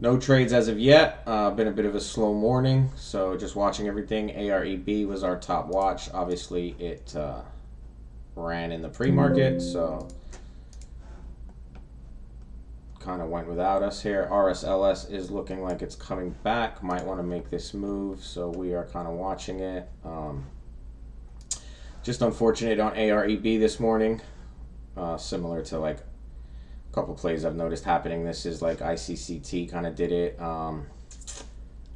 No trades as of yet. Been a bit of a slow morning, so just watching everything. AREB was our top watch. Obviously, it ran in the pre-market, so kind of went without us here. RSLS is looking like it's coming back. Might want to make this move, so we are kind of watching it. Just unfortunate on AREB this morning. Similar to like a couple plays I've noticed happening. This is like ICCT kind of did it.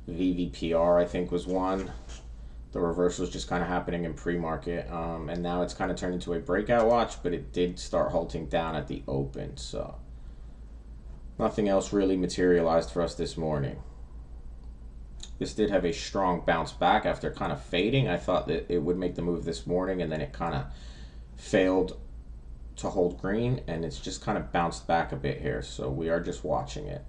VVPR I think was one. The reversal was just kind of happening in pre-market, and now it's kind of turned into a breakout watch, but it did start halting down at the open, so nothing else really materialized for us this morning. This did have a strong bounce back after kind of fading. I thought that it would make the move this morning, and then it kind of failed to hold green, and it's just kind of bounced back a bit here, so we are just watching it.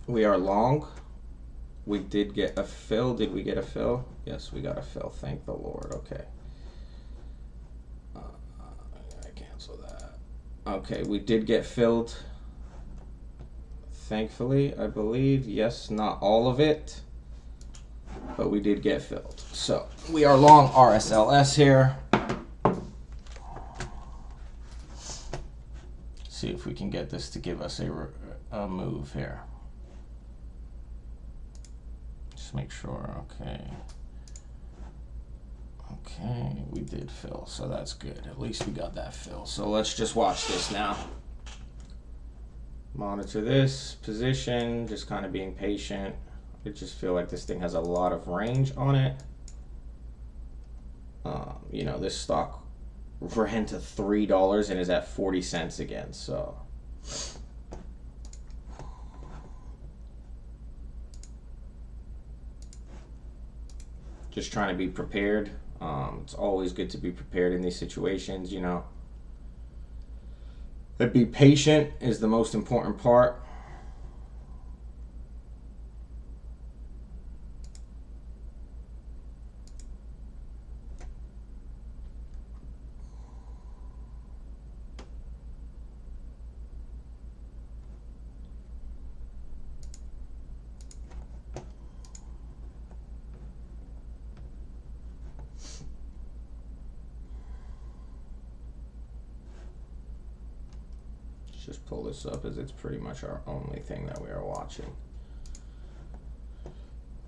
We are long. We did get a fill. Did we get a fill? Yes, we got a fill. Thank the Lord. Okay. I cancel that. Okay, we did get filled. Thankfully, I believe. Yes, not all of it, but we did get filled. So we are long RSLS here. See if we can get this to give us a move here. Just make sure. Okay, we did fill, so that's good. At least we got that fill. So let's just watch this now. Monitor this position, just kind of being patient. I just feel like this thing has a lot of range on it. You know, this stock ran to $3 and is at 40 cents again, so just trying to be prepared. It's always good to be prepared in these situations, you know. But be patient is the most important part. Just pull this up as it's pretty much our only thing that we are watching.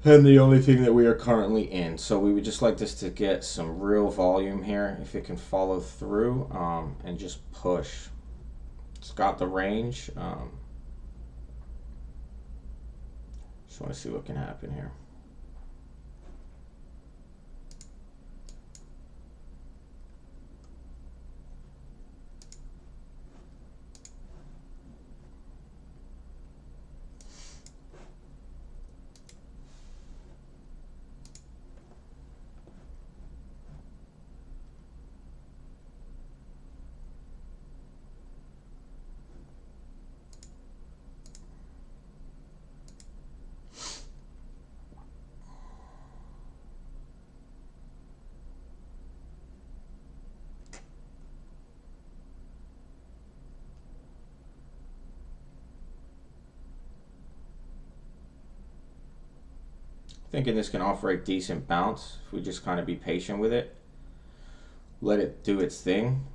And the only thing that we are currently in. So we would just like this to get some real volume here if it can follow through and just push. It's got the range. Just want to see what can happen here. Thinking this can offer a decent bounce if we just kind of be patient with it. Let it do its thing.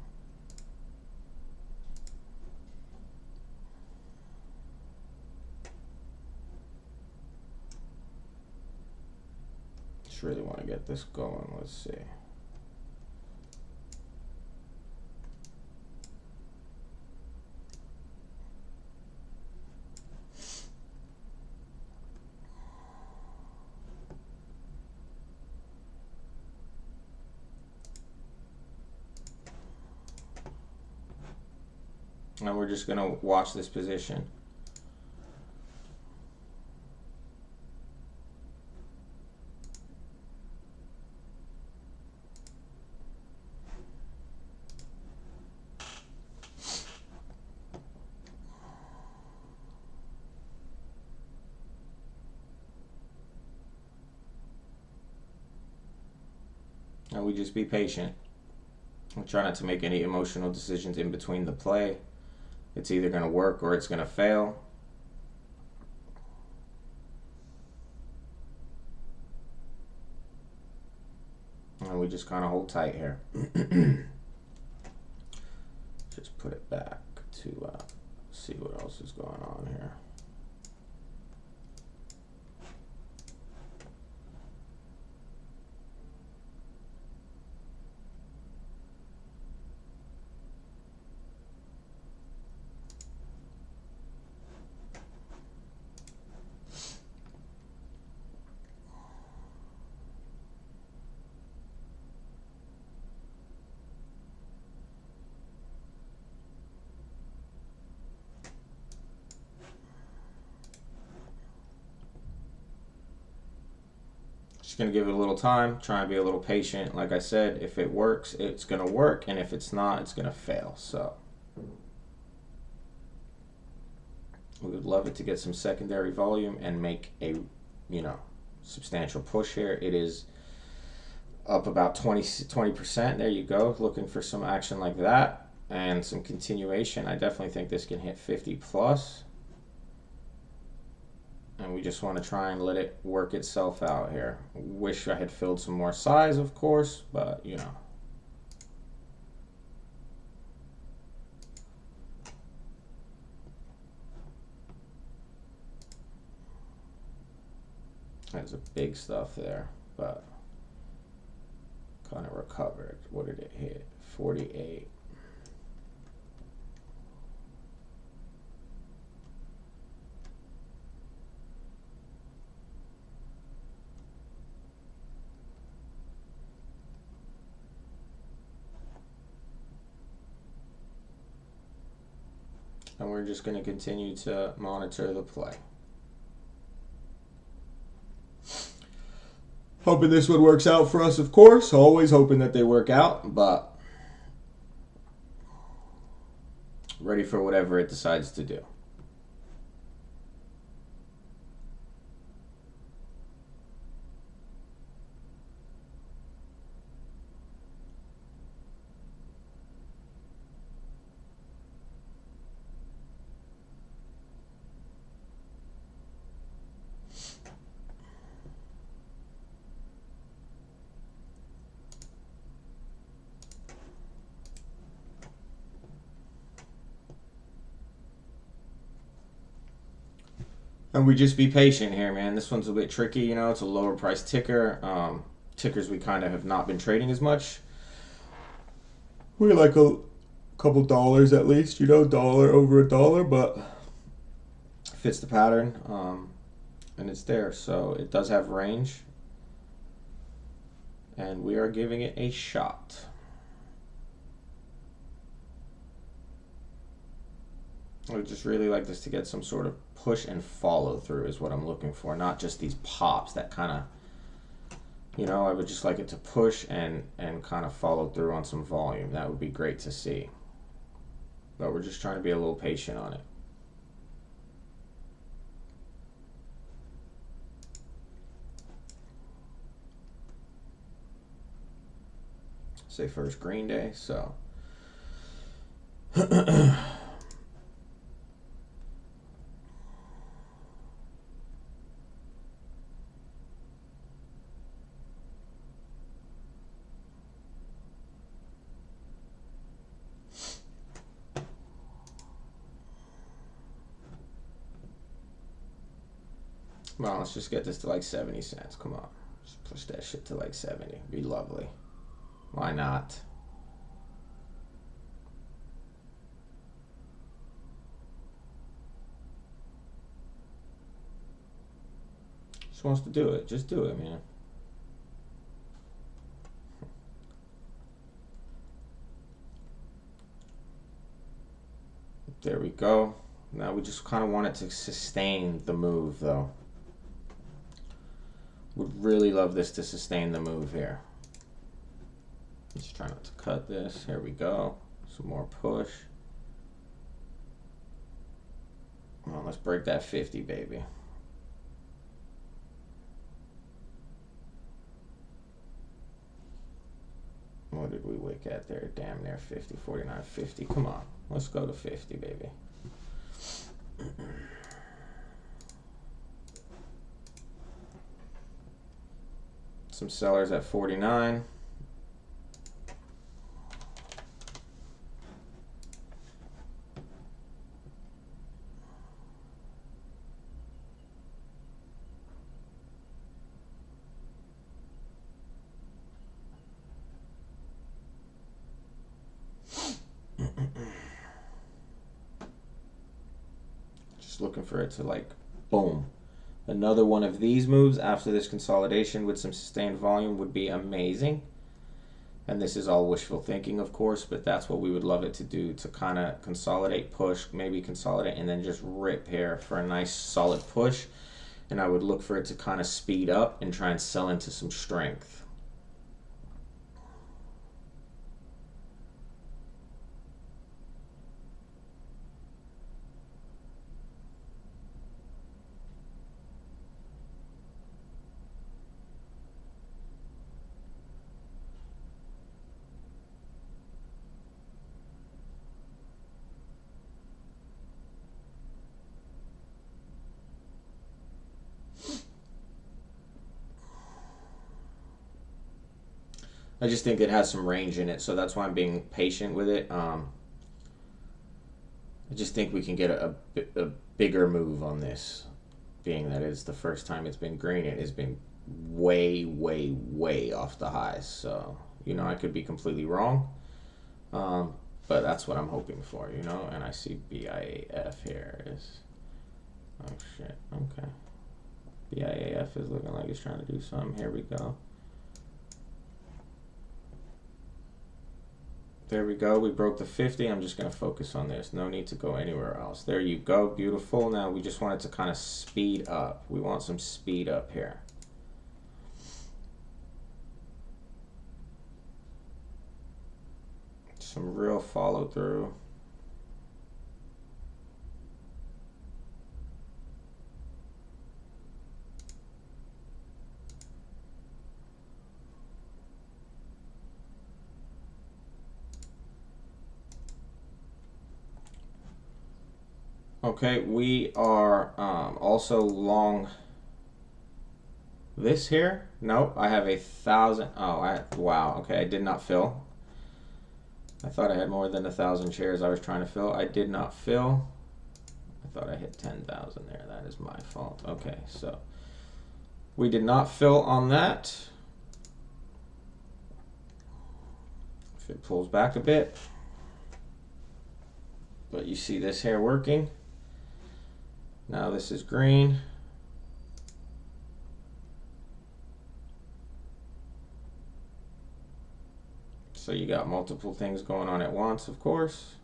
just really want to get this going. Let's see. And we're just going to watch this position. And we just be patient. We try not to make any emotional decisions in between the play. It's either going to work or it's going to fail. And we just kind of hold tight here. Just put it back to see what else is going on here. Just going to give it a little time, try and be a little patient. Like I said, if it works, it's going to work, and if it's not, it's going to fail. So we would love it to get some secondary volume and make a, substantial push here. It is up about 20%. There you go. Looking for some action like that and some continuation. I definitely think this can hit 50 plus. And we just want to try and let it work itself out here. Wish I had filled some more size, of course, but That's a big stuff there, but kind of recovered. What did it hit? 48. And we're just going to continue to monitor the play. Hoping this one works out for us, of course. Always hoping that they work out, but ready for whatever it decides to do. And we just be patient here, man. This one's a bit tricky, it's a lower price ticker. Tickers we kind of have not been trading as much. We like a couple dollars at least, dollar over a dollar, but fits the pattern, and it's there. So it does have range, and we are giving it a shot. I would just really like this to get some sort of push and follow through is what I'm looking for, not just these pops that kind of, I would just like it to push and kind of follow through on some volume. That would be great to see. But we're just trying to be a little patient on it. Say first green day, so well, let's just get this to like 70 cents. Come on. Just push that shit to like 70. Be lovely. Why not? Just wants to do it. Just do it, man. There we go. Now we just kind of want it to sustain the move, though. Would really love this to sustain the move here. Just try not to cut this. Here we go. Some more push. Come on, let's break that 50, baby. What did we wick at there? Damn near 50, 49, 50. Come on, let's go to 50, baby. Some sellers at 49. Just looking for it to like, boom. Another one of these moves after this consolidation with some sustained volume would be amazing. And this is all wishful thinking, of course, but that's what we would love it to do, to kind of consolidate, push, maybe consolidate, and then just rip here for a nice solid push. And I would look for it to kind of speed up and try and sell into some strength. I just think it has some range in it, so that's why I'm being patient with it. I just think we can get a bigger move on this, being that it's the first time it's been green. It has been way, way, way off the highs. So, you know, I could be completely wrong, but that's what I'm hoping for, you know. And I see BIAF here is, oh shit, okay. BIAF is looking like it's trying to do something. Here we go. There we go. We broke the 50. I'm just going to focus on this. No need to go anywhere else. There you go. Beautiful. Now we just want it to kind of speed up. We want some speed up here. Some real follow through. Okay, we are also long this here. Nope, I have 1,000. Oh, wow. Okay, I did not fill. I thought I had more than 1,000 shares I was trying to fill. I did not fill. I thought I hit 10,000 there. That is my fault. Okay, so we did not fill on that. If it pulls back a bit. But you see this here working. Now this is green. So you got multiple things going on at once, of course.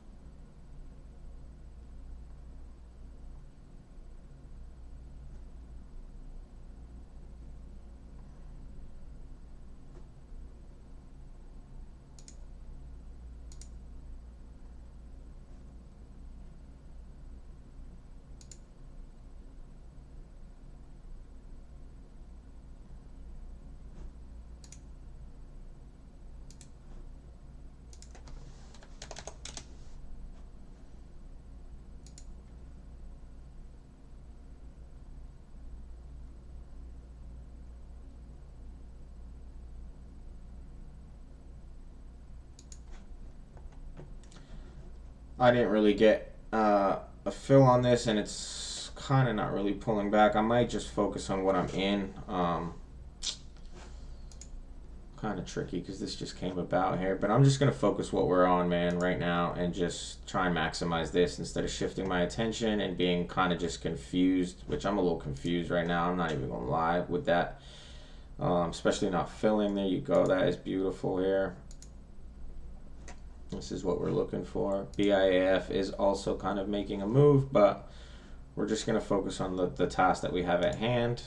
I didn't really get a fill on this, and it's kind of not really pulling back. I might just focus on what I'm in. kind of tricky because this just came about here, but I'm just going to focus what we're on, man, right now, and just try and maximize this instead of shifting my attention and being kind of just confused, which I'm a little confused right now. I'm not even going to lie with that, especially not filling. There you go. That is beautiful here. This is what we're looking for. BIAF is also kind of making a move, but we're just going to focus on the task that we have at hand.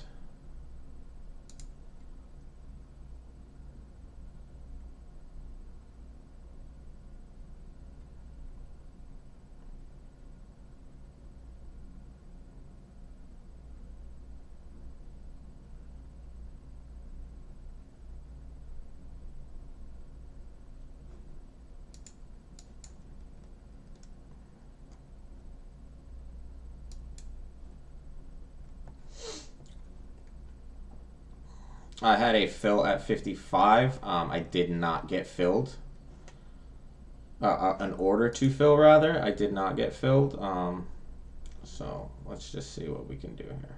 I had a fill at 55. I did not get filled. An order to fill, rather. I did not get filled. So let's just see what we can do here.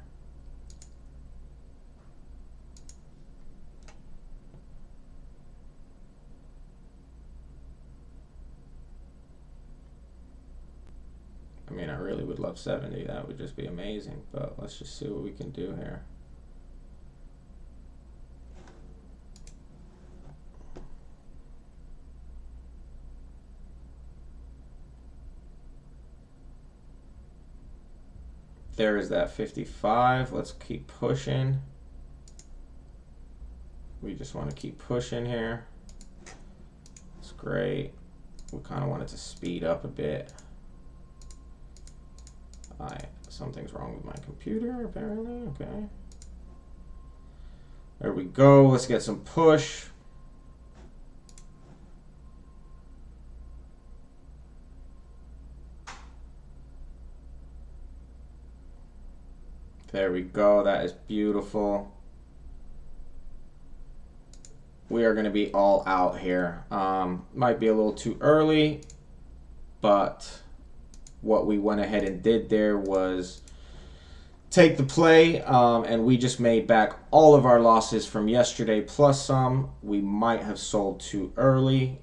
I mean, I really would love 70. That would just be amazing. But let's just see what we can do here. There is that 55. Let's keep pushing. We just want to keep pushing here. It's great. We kind of want it to speed up a bit. Something's wrong with my computer, apparently. Okay. There we go. Let's get some push. There we go. That is beautiful. We are going to be all out here. Might be a little too early, but what we went ahead and did there was take the play, and we just made back all of our losses from yesterday plus some. We might have sold too early.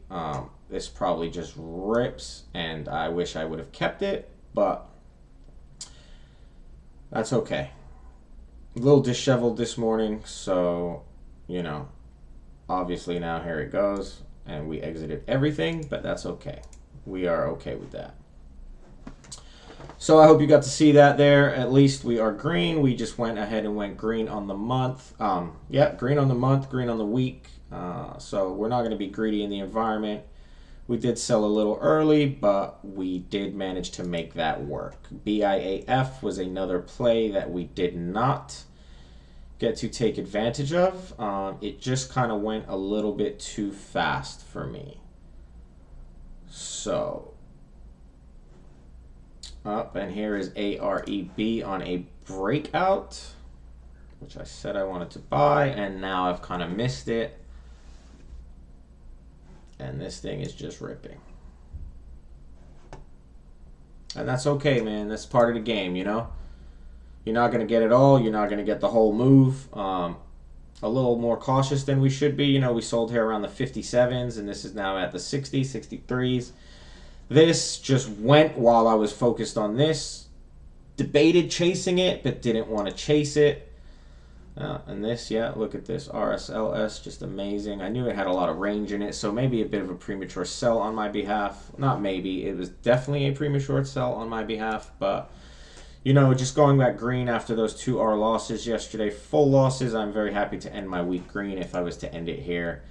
This probably just rips, and I wish I would have kept it, but that's okay. A little disheveled this morning, so, you know, obviously now here it goes, and we exited everything, but that's okay. We are okay with that. So I hope you got to see that there. At least we are green. We just went ahead and went green on the month. Yeah, green on the month, green on the week. So we're not going to be greedy in the environment. We did sell a little early, but we did manage to make that work. BIAF was another play that we did not get to take advantage of. It just kind of went a little bit too fast for me. So up, and here is AREB on a breakout, which I said I wanted to buy, and now I've kind of missed it, and this thing is just ripping. And that's okay, man. That's part of the game, you know. You're not going to get it all. You're not going to get the whole move. A little more cautious than we should be. You know, we sold here around the 57s, and this is now at the 60s, 63s. This just went while I was focused on this. Debated chasing it, but didn't want to chase it. And this, yeah, look at this. RSLS, just amazing. I knew it had a lot of range in it, so maybe a bit of a premature sell on my behalf. Not maybe. It was definitely a premature sell on my behalf, but you know, just going back green after those 2R losses yesterday, full losses, I'm very happy to end my week green if I was to end it here.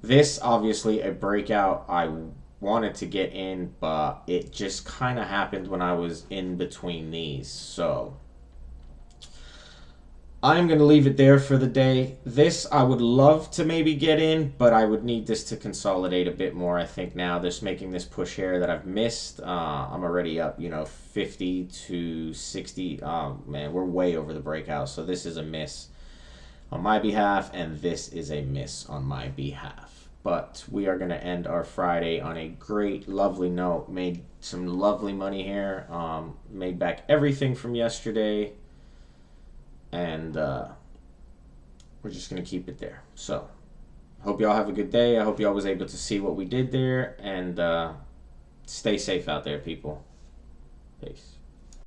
This, obviously, a breakout. I wanted to get in, but it just kind of happened when I was in between these. So I'm going to leave it there for the day. This, I would love to maybe get in, but I would need this to consolidate a bit more, I think, now. Just making this push here that I've missed. I'm already up, you know, 50 to 60. Man, we're way over the breakout, so this is a miss on my behalf, and this is a miss on my behalf. But we are going to end our Friday on a great, lovely note. Made some lovely money here. Made back everything from yesterday. And we're just going to keep it there. So Hope y'all have a good day. I hope y'all was able to see what we did there, and stay safe out there, people. Peace.